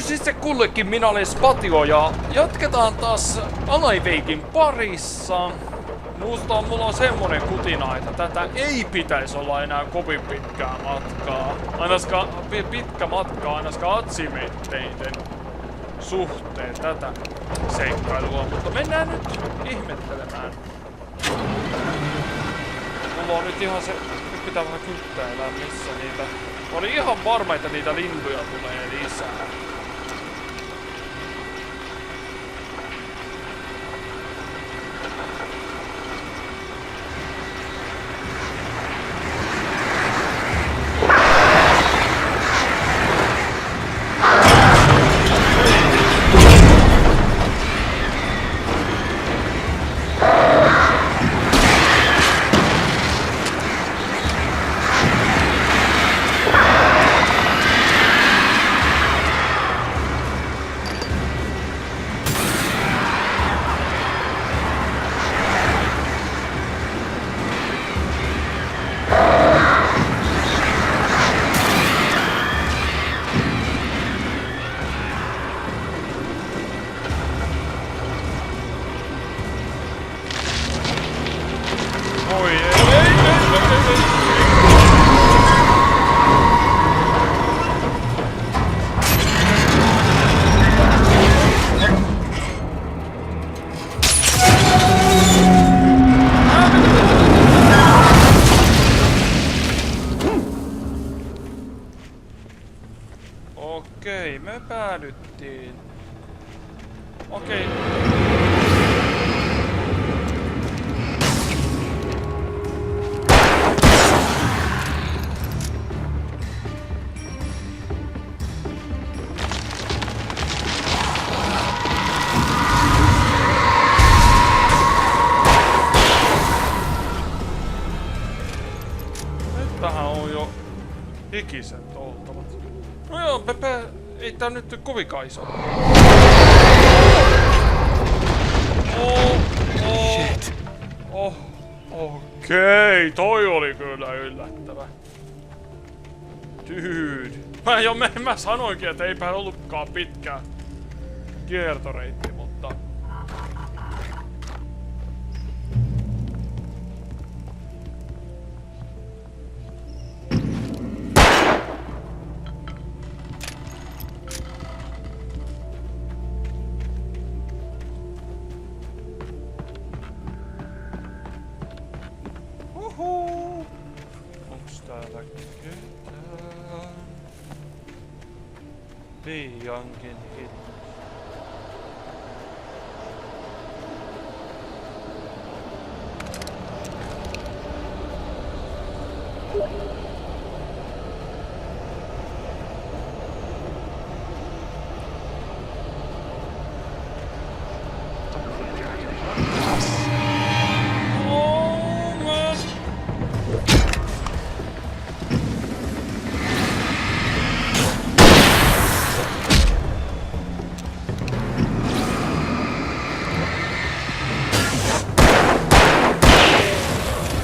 Terveys itse kullekin, minä olen Spatio ja jatketaan taas Alaivikin parissa. Mulla on semmonen kutina, että tätä ei pitäisi olla enää kovin pitkää matkaa. Pitkä matka ainakaan achievementen suhteen tätä seikkailua, mutta mennään nyt ihmettelemään. Mulla on nyt ihan se, nyt pitää vähän kyttäillä missä niitä. Mä olin ihan varma, että niitä lintuja tulee lisää. Okei, me päädyttiin. Okei. Nyt tähän on jo ikiset oltavat. No joo, Pepe, ei tää nyt kovinkaan iso. Okei, toi oli kyllä yllättävä. Dude. Mä sanoinkin, että eipä ollutkaan pitkä kiertoreitti, mutta... Onks täällä ketään? Liiankin hiljaa.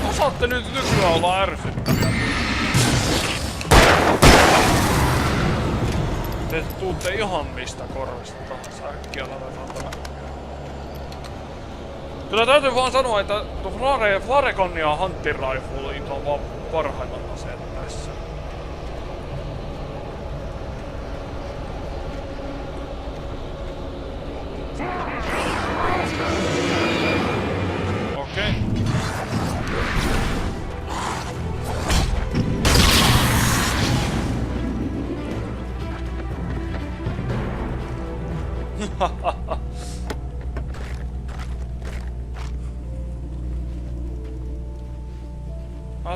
Osaatte nyt nykyään olla ärsyttäviä. Te tuutte ihan mistä korvista tahansa äkkiä lävätään. Kyllä täytyy vaan sanoa, että tuo Flaregon ja Hunting Rifle on vaan parhaimmat aseet tässä. Okei.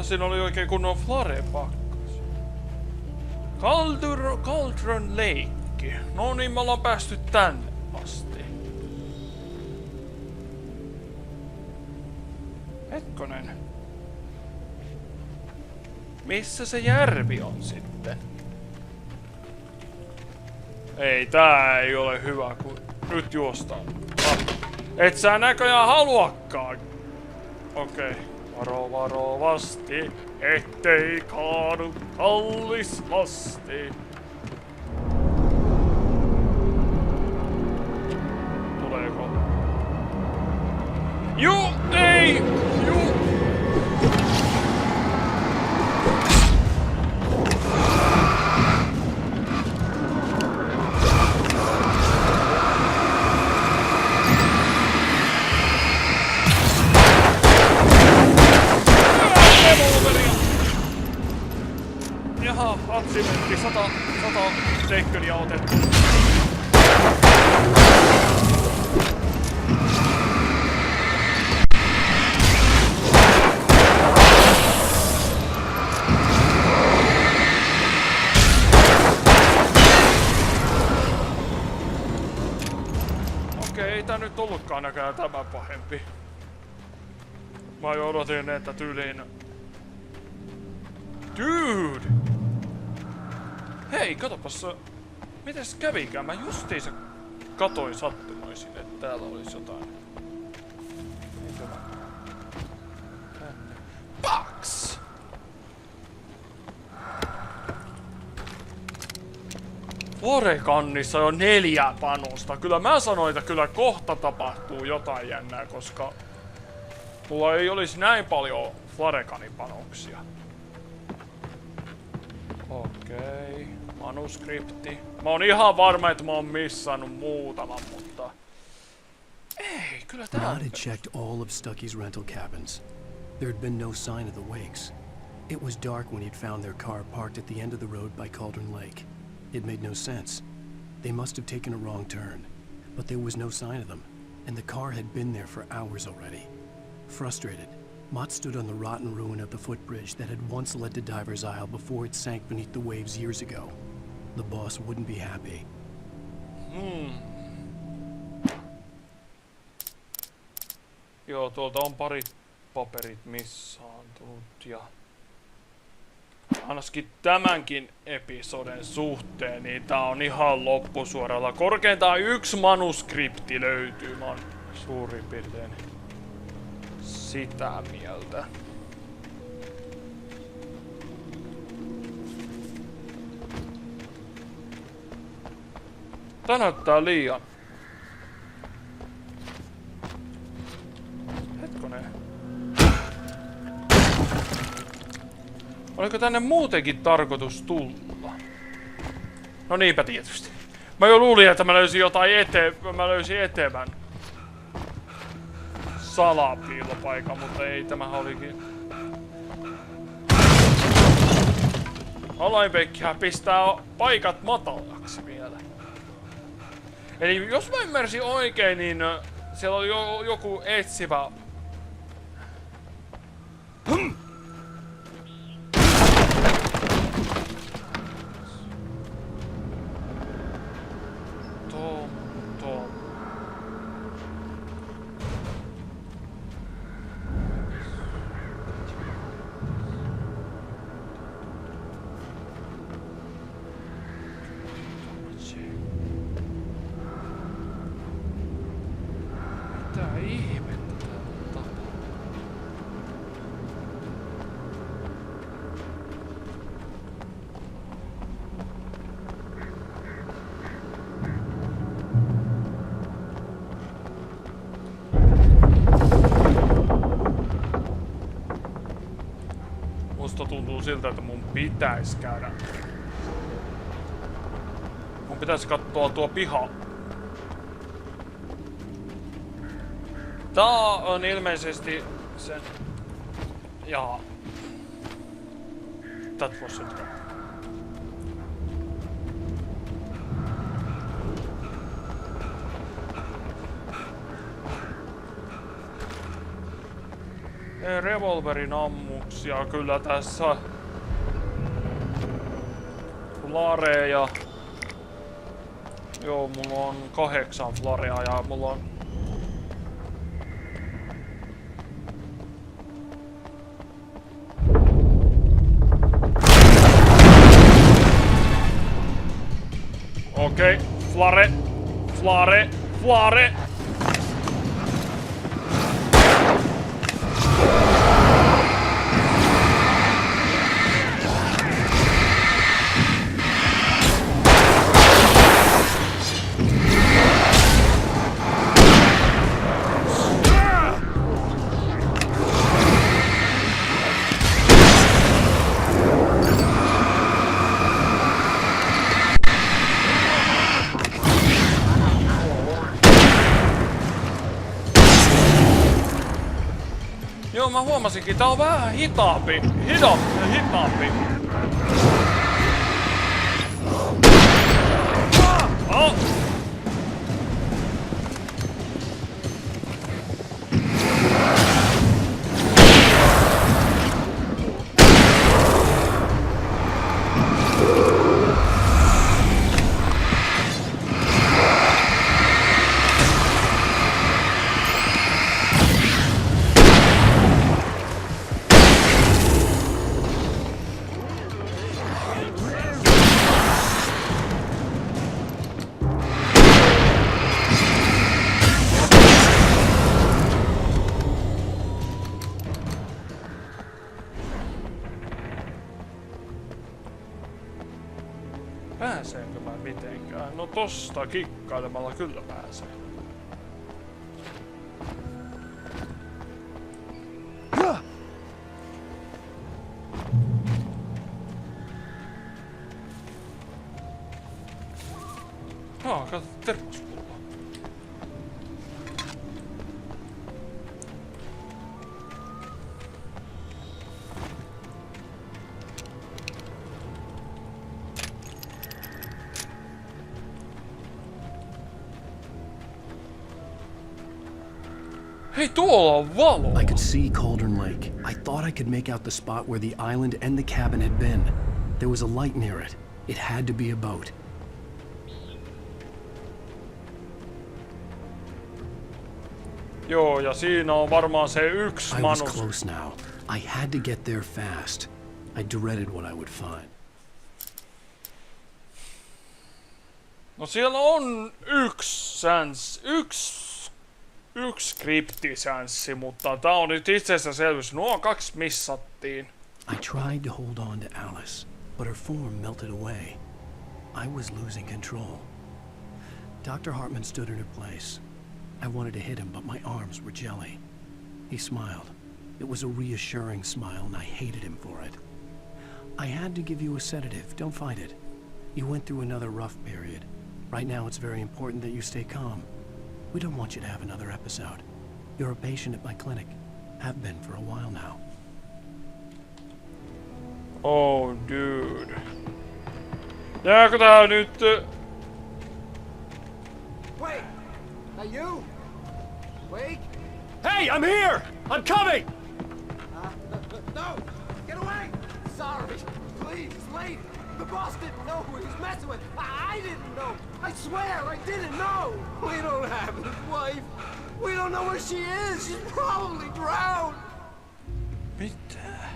Siinä oli oikein kunnon flare-pakkas. Cauldron Lake. No niin, me ollaan päästy tänne asti. Hetkonen. Missä se järvi on sitten? Ei, tää ei ole hyvä, kun nyt juostaan. Et sä näköjään haluakaan. Okei. Varo varovasti, ettei kaadu kallis lasti. Juu, ei! Juu! Jaha, atsimentti, 100 tekköniä otettu. Okei, ei tää nyt ollutkaan näköjään tämä pahempi. Mä jo odotin, että tyyliin... Dude! Hei, katopas, mites kävikään? Mä justiinsa katoin sattumoisin, että täällä olisi jotain. Tänne. Paks! Orekannissa on 4 panosta. Kyllä mä sanoin, että kyllä kohta tapahtuu jotain jännää, koska mulla ei olisi näin paljon Flarekani-panoksia. Okei, manuskripti. Mä oon ihan varma, että mä oon missannut muutaman, mutta... Ei, kyllä tää on... Maud had checked all of Stucky's rental cabins. There had been no sign of the wakes. It was dark when he'd found their car parked at the end of the road by Cauldron Lake. It made no sense. They must have taken a wrong turn. But there was no sign of them, and the car had been there for hours already. Frustrated, Mott stood on the rotten ruin of the footbridge that had once led to Diver's Isle before it sank beneath the waves years ago. The boss wouldn't be happy. Joo, tuolta on pari paperit missaantunut ja... Ainakin tämänkin episoden suhteen, niin tää on ihan loppusuoralla. Korkeintaan 1 manuskripti löytyy, mä oon suurin piirtein sitä mieltä. Tää näyttää liian... Hetkonen. Oliko tänne muutenkin tarkoitus tulla? No niinpä tietysti. Mä jo luulin, että mä löysin jotain mä löysin etevän salapiilopaikan, mutta ei, tämähän olikin... Alainpekkihän pistää paikat matalaksi vielä. Eli jos mä ymmärsin oikein, niin siellä oli joku etsivä... Tuntuu siltä, että mun pitäisi käydä. Mun pitäisi katsoa tuo piha. Tää on ilmeisesti sen... Jaa. That was it. Revolverin ammuksia kyllä tässä. Flareja. Joo, mulla on 8 flarea ja mulla on... Okei, flare, flare, flare. Joo, mä huomasinkin, tää on vähän hitaampi. Hitaampi. Oh. Pääseekö mä mitenkään? No tosta kikkailemalla kyllä pääsee. Kato, termospulla. Hei, tuolla on valo! I could see Cauldron Lake. I thought I could make out the spot where the island and the cabin had been. There was a light near it. It had to be a boat. Joo, ja siinä on varmaan se yksi I was manus. close now. I had to get there fast. I dreaded what I would find. No siellä on yksi skriptisänssi, mutta tää on nyt itsestäänselvyys. Nuo kaksi missattiin. I tried to hold on to Alice, but her form melted away. I was losing control. Dr. Hartman stood in her place. I wanted to hit him, but my arms were jelly. He smiled. It was a reassuring smile, and I hated him for it. I had to give you a sedative. Don't fight it. You went through another rough period. Right now, it's very important that you stay calm. We don't want you to have another episode. You're a patient at my clinic. Have been for a while now. Oh, dude. Jääkö tää nyt... Wait! Are you? Wake? Hey, I'm here! I'm coming! No! Get away! Sorry. Please, it's late. The boss didn't know who he was messing with. I didn't know. I swear I didn't know. We don't have his wife. We don't know where she is. She's probably drowned. Mitä?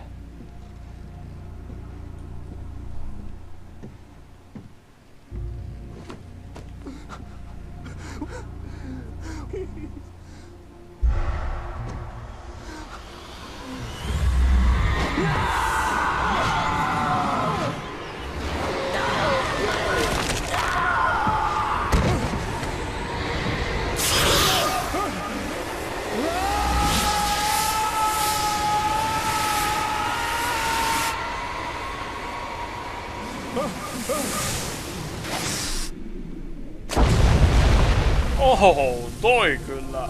Oho, toi kyllä.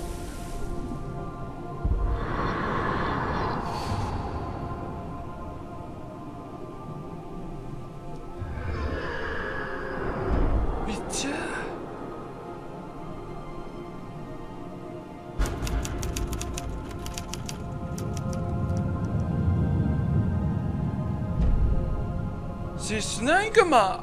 Mitä? Siis näinkö mä...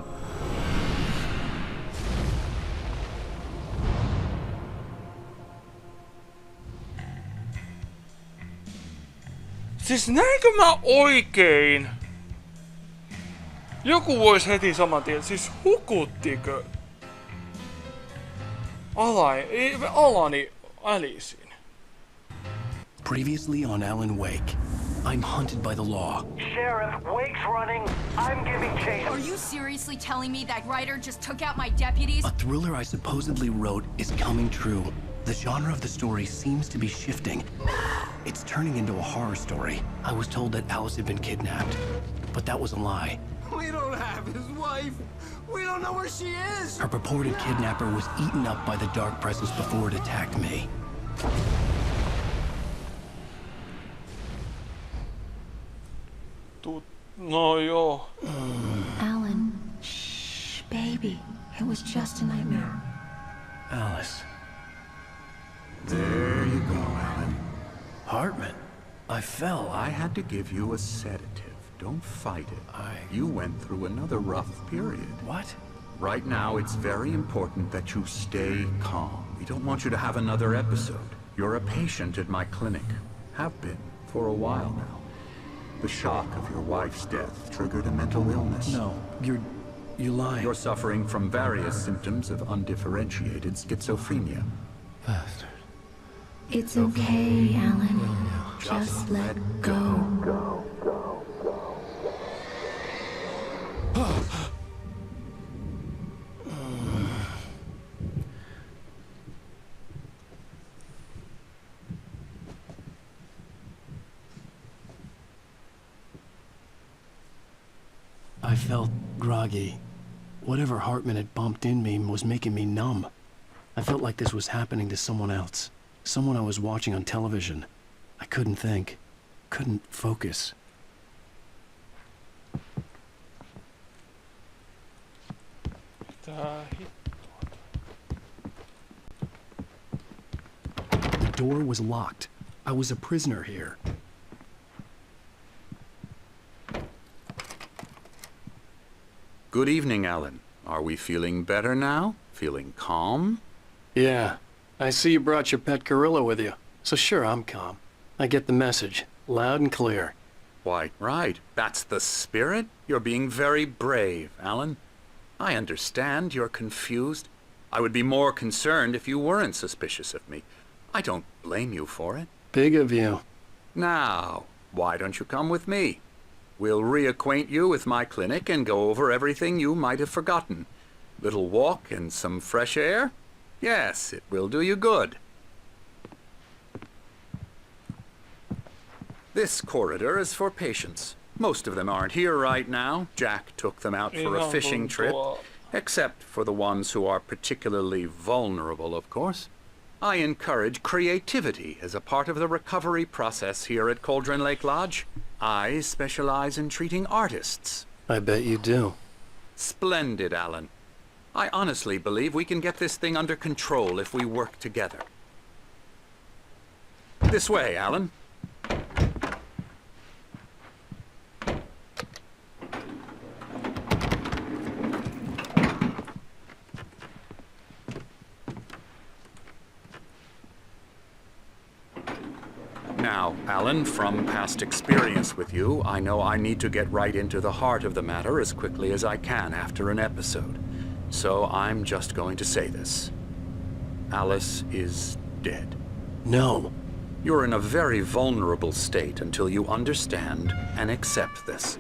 Siis näinkö mä oikein? Joku vois heti saman tien, siis hukuttiko? Alani Alicein. Previously on Alan Wake, I'm hunted by the law. Sheriff, Wake's running. I'm giving chase. Are you seriously telling me that writer just took out my deputies? A thriller I supposedly wrote is coming true. The genre of the story seems to be shifting. It's turning into a horror story. I was told that Alice had been kidnapped, but that was a lie. We don't have his wife. We don't know where she is. Her purported kidnapper was eaten up by the dark presence before it attacked me. No joo. Alan, shh, baby. It was just a nightmare. Alice. There you go, Alan. Hartman. I fell. I had to give you a sedative. Don't fight it. You went through another rough period. What? Right now, it's very important that you stay calm. We don't want you to have another episode. You're a patient at my clinic. Have been for a while now. The shock of your wife's death triggered a mental illness. No, you're lying. You're suffering from various symptoms of undifferentiated schizophrenia. Bastard. It's okay, Alan. Just let go. I felt groggy. Whatever Hartman had bumped in me was making me numb. I felt like this was happening to someone else. Someone I was watching on television. I couldn't think. Couldn't focus. The door was locked. I was a prisoner here. Good evening, Alan. Are we feeling better now? Feeling calm? Yeah. I see you brought your pet gorilla with you. So sure, I'm calm. I get the message. Loud and clear. Why, right. That's the spirit. You're being very brave, Alan. I understand you're confused. I would be more concerned if you weren't suspicious of me. I don't blame you for it. Big of you. Now, why don't you come with me? We'll reacquaint you with my clinic and go over everything you might have forgotten. Little walk and some fresh air? Yes, it will do you good. This corridor is for patients. Most of them aren't here right now. Jack took them out for a fishing trip, except for the ones who are particularly vulnerable, of course. I encourage creativity as a part of the recovery process here at Cauldron Lake Lodge. I specialize in treating artists. I bet you do. Splendid, Alan. I honestly believe we can get this thing under control if we work together. This way, Alan. Now, Alan, from past experience with you, I know I need to get right into the heart of the matter as quickly as I can after an episode. So I'm just going to say this. Alice is dead. No. You're in a very vulnerable state until you understand and accept this.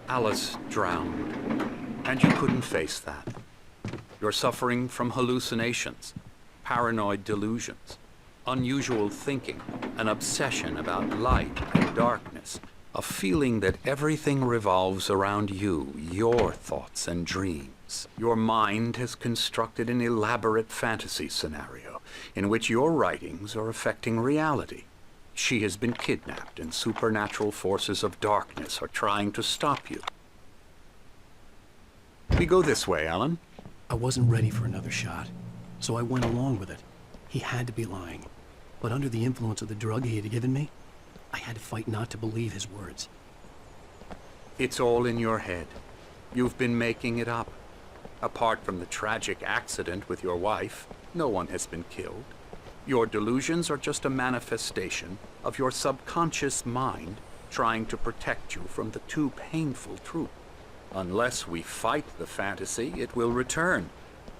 Alice drowned, and you couldn't face that. You're suffering from hallucinations, paranoid delusions, unusual thinking, an obsession about light and darkness, a feeling that everything revolves around you, your thoughts and dreams. Your mind has constructed an elaborate fantasy scenario in which your writings are affecting reality. She has been kidnapped and supernatural forces of darkness are trying to stop you. We go this way, Alan. I wasn't ready for another shot, so I went along with it. He had to be lying. But under the influence of the drug he had given me, I had to fight not to believe his words. It's all in your head. You've been making it up. Apart from the tragic accident with your wife, no one has been killed. Your delusions are just a manifestation of your subconscious mind trying to protect you from the too painful truth. Unless we fight the fantasy, it will return.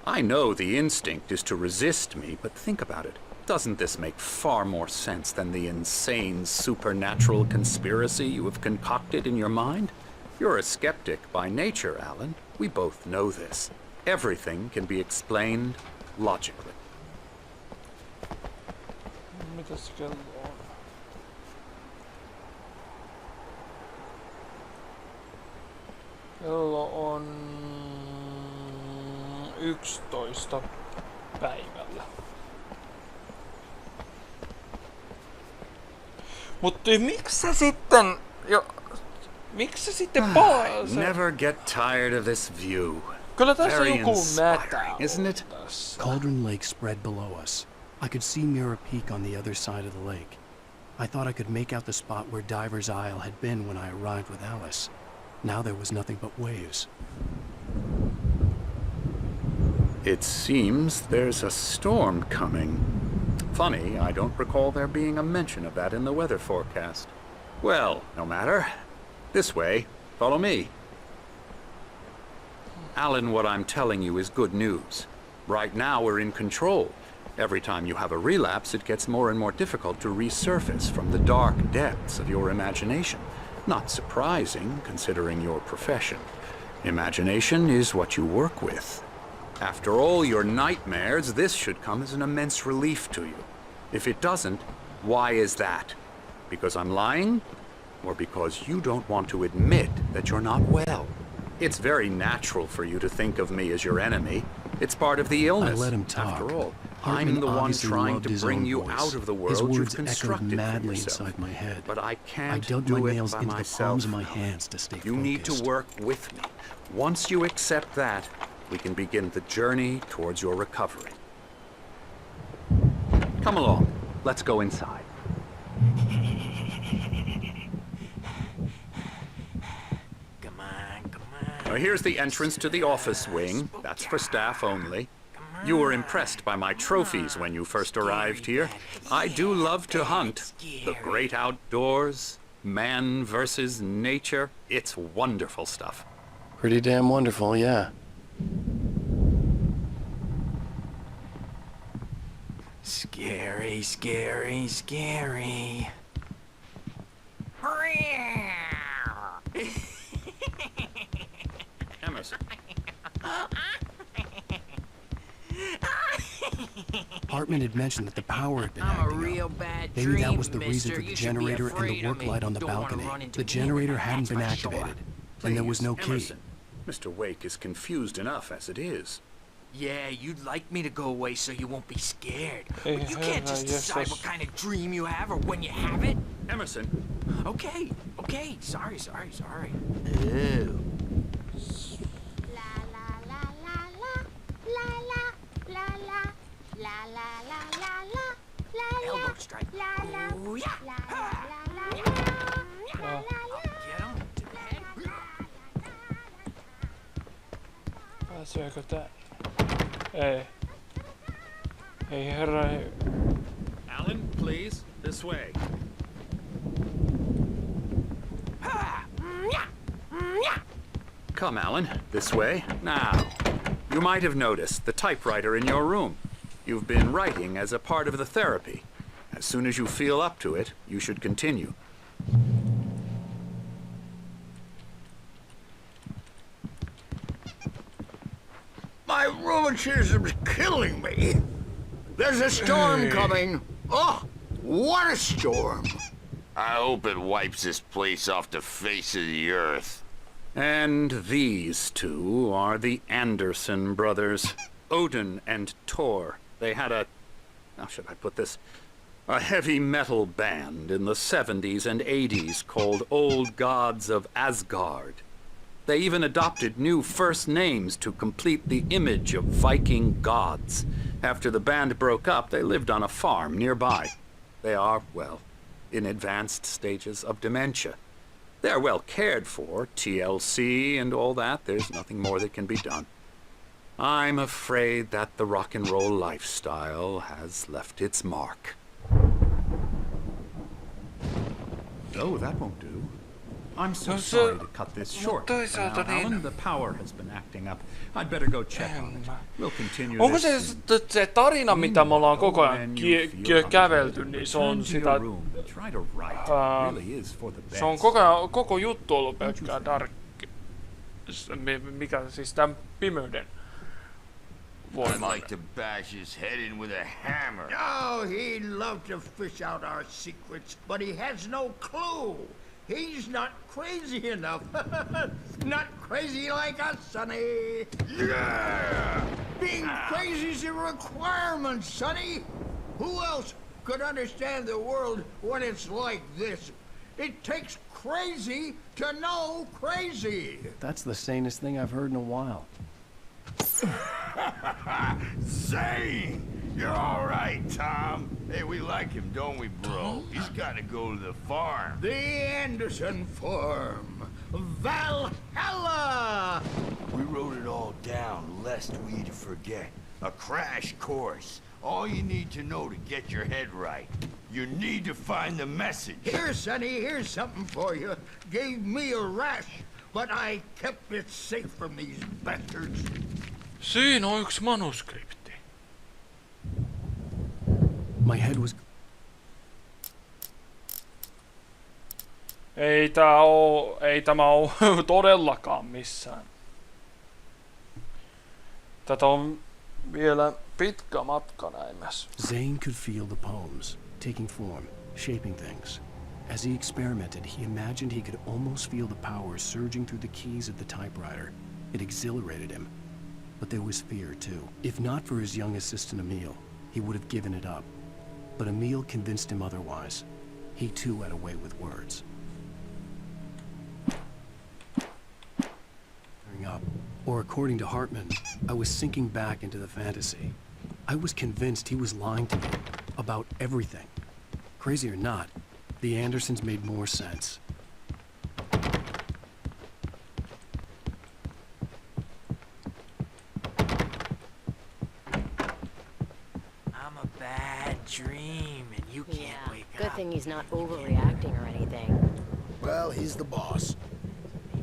I know the instinct is to resist me, but think about it. Doesn't this make far more sense than the insane supernatural conspiracy you have concocted in your mind? You're a skeptic by nature, Alan. We both know this. Everything can be explained logically. Mitäs kello on? Kello on 11 päivällä. Mutta miksi se sitten Miksi se sitten palaa? Never get tired of this view. Kyllä tässä Very joku mätä inspiring, isn't it? Cauldron Lake spread below us. I could see Mirror Peak on the other side of the lake. I thought I could make out the spot where Diver's Isle had been when I arrived with Alice. Now there was nothing but waves. It seems there's a storm coming. Funny, I don't recall there being a mention of that in the weather forecast. Well, no matter. This way. Follow me. Alan, what I'm telling you is good news. Right now we're in control. Every time you have a relapse, it gets more and more difficult to resurface from the dark depths of your imagination. Not surprising, considering your profession. Imagination is what you work with. After all your nightmares, this should come as an immense relief to you. If it doesn't, why is that? Because I'm lying? Or because you don't want to admit that you're not well? It's very natural for you to think of me as your enemy. It's part of the illness. I let him talk. After all, Hartman I'm the one obviously trying loved to his bring own you voice. out of the His world words you've echoed constructed for madly yourself. inside my head. But I can't I dug do my it nails by into the myself. palms of my hands to stay You need to focused. work with me. Once you accept that, we can begin the journey towards your recovery. Come along. Let's go inside. Now, here's the entrance to the office wing. That's for staff only. You were impressed by my trophies when you first arrived here. I do love to hunt. The great outdoors, man versus nature. It's wonderful stuff. Pretty damn wonderful, yeah. Scary, scary, scary. Emerson. Hartman had mentioned that the power had been I'm a acting real up. bad Maybe that dream, was the reason mister. for the You should be generator and afraid the of work me. light on the Don't wanna balcony. run into The him, generator and hadn't that's been for sure. activated, and there was no key. Emerson, Mr. Wake is confused enough as it is. Yeah, you'd like me to go away so you won't be scared. Hey, But you can't just decide what kind of dream you have or when you have it. Emerson, Okay, okay. Sorry. Elbow strike. Oh, yeah. Ha. Get him. To the head. Pääseekö tää? Ei. Ei herra, ei. Alan, please, this way. Come, Alan, this way. Now, you might have noticed the typewriter in your room. You've been writing as a part of the therapy. As soon as you feel up to it, you should continue. My rheumatism's killing me. There's a storm coming. Oh, what a storm. I hope it wipes this place off the face of the earth. And these two are the Anderson brothers, Odin and Thor. They had how should I put this? A heavy metal band in the 70s and 80s called Old Gods of Asgard. They even adopted new first names to complete the image of Viking gods. After the band broke up, they lived on a farm nearby. They are, well, in advanced stages of dementia. They're well cared for, TLC and all that. There's nothing more that can be done. I'm afraid that the rock and roll lifestyle has left its mark. Oh, that won't do. I'm so sorry to cut this short. Now, Alan, the power has been acting up. I'd better go check on it. We'll continue Onko this. se tarina, mitä me ollaan koko ajan kävelty, niin se on sitä... Se on koko juttu ollut pelkkää dark... Mikä siis tämän pimeyden I'd like to bash his head in with a hammer. Oh, he'd love to fish out our secrets, but he has no clue. He's not crazy enough. Not crazy like us, Sonny. Yeah! Being crazy's a requirement, Sonny. Who else could understand the world when it's like this? It takes crazy to know crazy. That's the sanest thing I've heard in a while. Zane! You're all right, Tom. Hey, we like him, don't we, bro? He's got to go to the farm. The Anderson Farm. Valhalla! We wrote it all down, lest we forget. A crash course. All you need to know to get your head right. You need to find the message. Here, Sonny, here's something for you. Gave me a rash, but I kept it safe from these bastards. Siinä on yksi manuskripti. My head was... Ei tämä oo todellakaan missään. Tätä on vielä pitkä matka näimässä. Zane could feel the poems, taking form, shaping things. As he experimented, he imagined he could almost feel the power surging through the keys of the typewriter. It exhilarated him. But there was fear, too. If not for his young assistant Emil, he would have given it up. But Emil convinced him otherwise. He too had a way with words. Up. Or according to Hartman, I was sinking back into the fantasy. I was convinced he was lying to me about everything. Crazy or not, the Andersons made more sense. I'm a bad dream, and you can't wake Good up. thing he's not overreacting or anything. Well, he's the boss.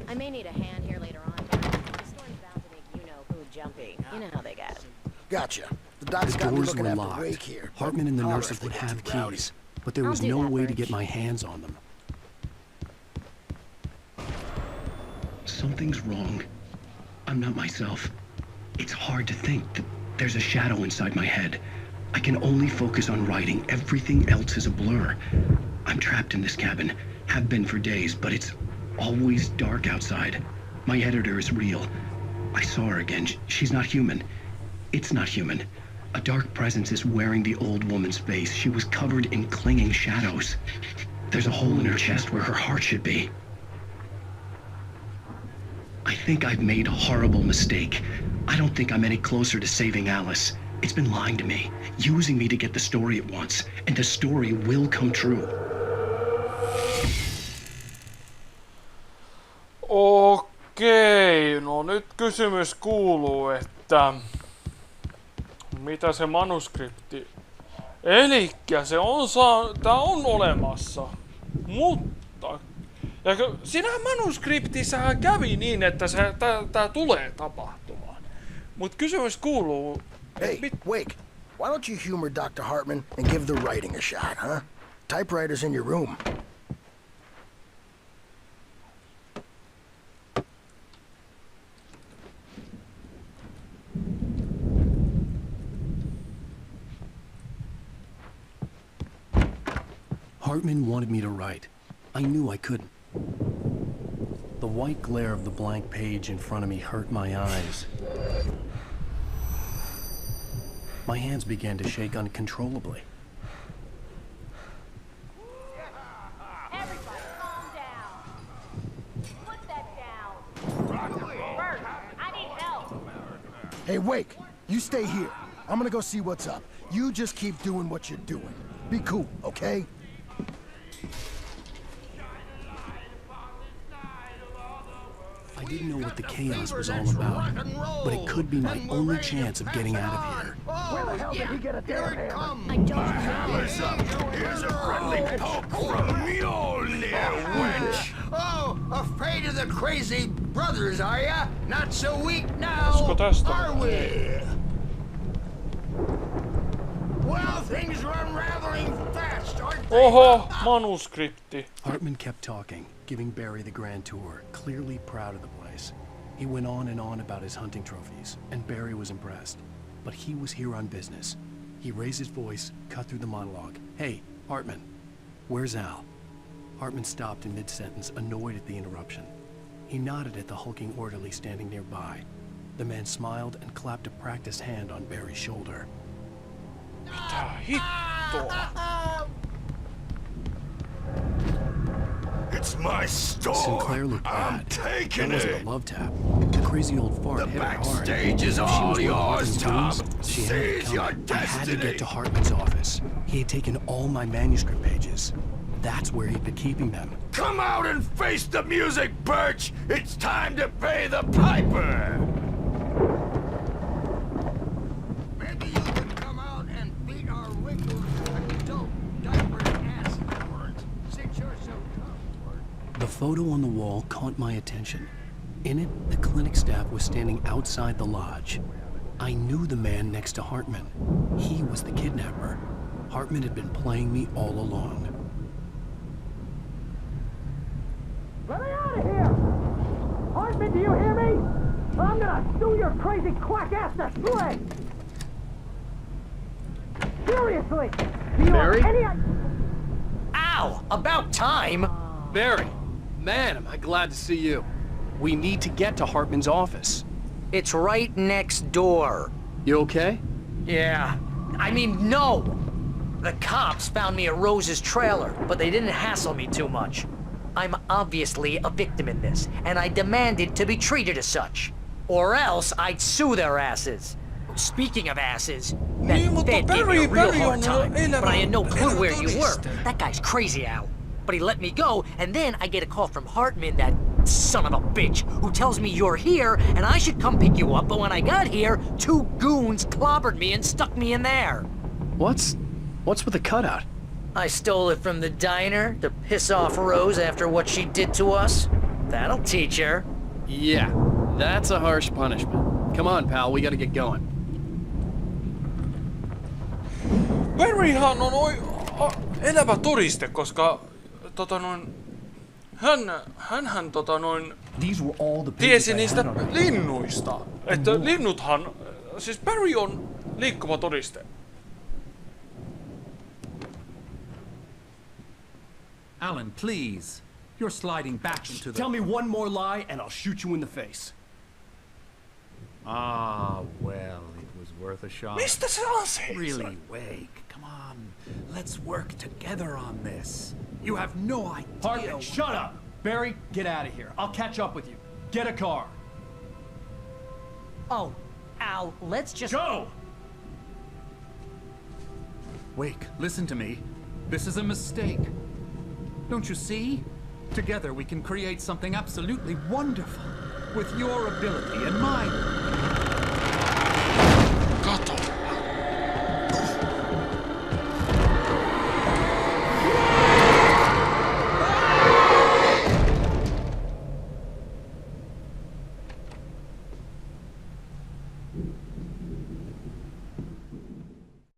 I may need a hand here later on, Jack. This story's bound to make you-know-who jumpy. You know how they get. Gotcha. The doc's The got me doors looking were after locked. Wake here. Hartman and the Holler nurses if they would get have too rowdy. keys, but there I'll was do no that, way to Birch. get my hands on them. Something's wrong. I'm not myself. It's hard to think that there's a shadow inside my head. I can only focus on writing. Everything else is a blur. I'm trapped in this cabin, have been for days, but it's always dark outside. My editor is real. I saw her again. She's not human. It's not human. A dark presence is wearing the old woman's face. She was covered in clinging shadows. There's a hole in her chest where her heart should be. I think I've made a horrible mistake. I don't think I'm any closer to saving Alice. It's been lying to me, using me to get the story it wants, and the story will come true. Okei, no nyt kysymys kuuluu, että mitä se manuskripti? Elikkä se on tää on olemassa, mutta ja siinä manuskriptissä kävi niin, että tää tulee tapahtumaan. Mut kysymys kuuluu, Hey, Wake, why don't you humor Dr. Hartman and give the writing a shot, huh? Typewriter's in your room. Hartman wanted me to write. I knew I couldn't. The white glare of the blank page in front of me hurt my eyes. My hands began to shake uncontrollably. Everybody, calm down. Put that down. Bert, I need help. Hey, Wake, you stay here. I'm gonna go see what's up. You just keep doing what you're doing. Be cool, okay? I didn't know what the chaos was all about, but it could be my only chance of getting out of here. Where the hell did he get a damn hammer? I don't Hammer's up. Here's a friendly poke from Mjolnir, wench. Oh, afraid of the crazy brothers, are ya? Not so weak now, Olisiko tästä? are we? Well, things are unraveling fast, aren't they? Oho, manuskripti. Hartman kept talking, giving Barry the grand tour, clearly proud of the place. He went on and on about his hunting trophies, and Barry was impressed. But he was here on business. He raised his voice, cut through the monologue. Hey, Hartman, where's Al? Hartman stopped in mid-sentence, annoyed at the interruption. He nodded at the hulking orderly standing nearby. The man smiled and clapped a practiced hand on Barry's shoulder. Mitä hittoa? It's my store. Sinclair looked I'm bad. taking That wasn't it. a love tap. The crazy old fart The hit her hard. backstage is If she all was one of yours, Hartman's Tom. goons, she had it Seize your coming. I had to destiny. get to Hartman's office. He had taken all my manuscript pages. That's where he'd been keeping them. Come out and face the music, Birch! It's time to pay the piper! Maybe you can come out and beat our wiggles with dope, diaper, ass words. Since you're so tough. The photo on the wall caught my attention. In it, the clinic staff was standing outside the lodge. I knew the man next to Hartman. He was the kidnapper. Hartman had been playing me all along. Let me out of here! Hartman, do you hear me? I'm gonna sue your crazy quack ass to slay! Seriously! Do you Barry? have any Ow! About time! Barry, man, am I glad to see you. We need to get to Hartman's office. It's right next door. You okay? Yeah. I mean, no! The cops found me at Rose's trailer, but they didn't hassle me too much. I'm obviously a victim in this, and I demanded to be treated as such. Or else I'd sue their asses. Speaking of asses, that Niin, mutta Fed gave me a real Barry hard on time, elävä- but I had no clue where you were. todiste. That guy's crazy, Al. But he let me go, and then I get a call from Hartman, that son of a bitch, who tells me you're here, and I should come pick you up, but when I got here, 2 goons clobbered me and stuck me in there. What's with the cutout? I stole it from the diner to piss off Rose after what she did to us. That'll teach her. Yeah, that's a harsh punishment. Come on, pal, we gotta get going. Barryhan on elävä todiste, koska hänhän These were all the tiesi niistä linnuista. Että linnuthan, siis Barry on liikkuva todiste. Alan, please. You're sliding back into the... Tell me one more lie and I'll shoot you in the face. Ah, well, it was worth a shot. Mistä se ase? Really, Wake, come on. Let's work together on this. You have no idea... Hartman, shut up! Barry, get out of here. I'll catch up with you. Get a car. Oh, Al, let's just... Go! Wake, listen to me. This is a mistake. Don't you see? Together we can create something absolutely wonderful. With your ability and mine.